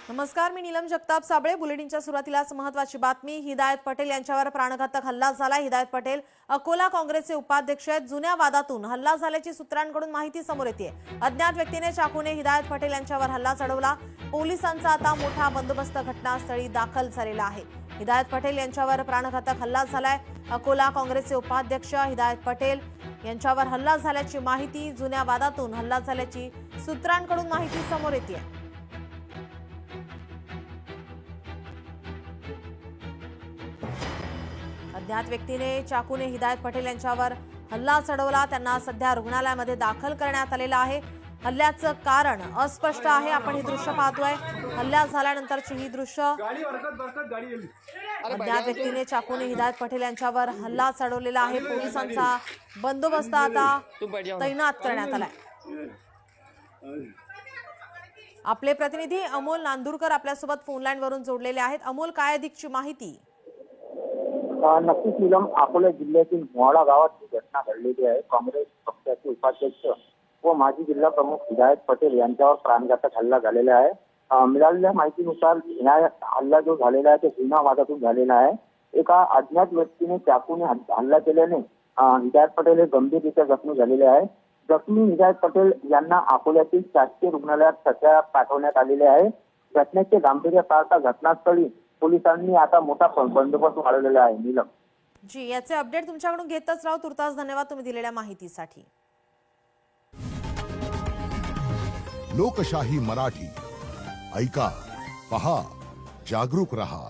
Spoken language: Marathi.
नमस्कार, मी नीलम जगताप साबळे। बुलेटिनच्या सुरुवातीलाच महत्त्वाची बातमी। हिदायत पटेल यांच्यावर प्राणघातक हल्ला झाला। हिदायत पटेल अकोला काँग्रेसचे उपाध्यक्ष आहेत। जुन्या वादातून हल्ला झाल्याची सूत्रांकडून माहिती समोर येते। अज्ञात व्यक्तीने चाकूने हिदायत पटेल यांच्यावर हल्ला चढवला। पोलिसांचा आता मोठा बंदोबस्त घटनास्थळी दाखल झालेला आहे। हिदायत पटेल यांच्यावर प्राणघातक हल्ला झालाय। अकोला काँग्रेसचे उपाध्यक्ष हिदायत पटेल यांच्यावर हल्ला झाल्याची माहिती, जुन्या वादातून हल्ला झाल्याची सूत्रांकडून माहिती समोर येते। अज्ञात व्यक्तीने चाकूने हिदायत पटेल यांच्यावर हल्ला चढवला। त्यांना सध्या रुग्णालयामध्ये दाखल करण्यात आलेलं आहे। हल्ल्याचं कारण अस्पष्ट आहे। आपण ही दृश्य पाहतोय। हल्ला झाल्यानंतरची ही दृश्य। अज्ञात व्यक्तीने चाकूने हिदायत पटेल यांच्यावर हल्ला चढवलेला आहे। पोलिसांचा बंदोबस्त आता तैनात करण्यात आलाय। आपले प्रतिनिधी अमोल नांदुरकर आपल्यासोबत फोन लाईन वरून जोडलेले आहेत। अमोल, काय अधिकची माहिती? नक्कीच नीलम, अकोला जिल्ह्यातील मोहाडा गावात ही घटना घडलेली आहे। काँग्रेस पक्षाचे उपाध्यक्ष व माजी जिल्हा प्रमुख हिदायत पटेल यांच्यावर प्राणघातक हल्ला झालेला आहे। मिळालेल्या माहितीनुसार हा हल्ला जो झालेला आहे तो जुन्या वादातून झालेला आहे। एका अज्ञात व्यक्तीने चाकूने हल्ला केल्याने हिदायत पटेल हे गंभीररित्या जखमी झालेले आहे। जखमी हिदायत पटेल यांना अकोल्यातील शासकीय रुग्णालयात सध्या पाठवण्यात आलेले आहे। घटनेचे गांभीर्य पाहता घटनास्थळी पोलिसांनी आता मोठा बंदोबस्त वाढवलेला आहे। नीलम जी, याचे अपडेट तुमच्याकडून घेतच राहू। तुर्तास धन्यवाद तुम्ही दिलेल्या माहितीसाठी। लोकशाही मराठी ऐका, पहा, जागरूक रहा।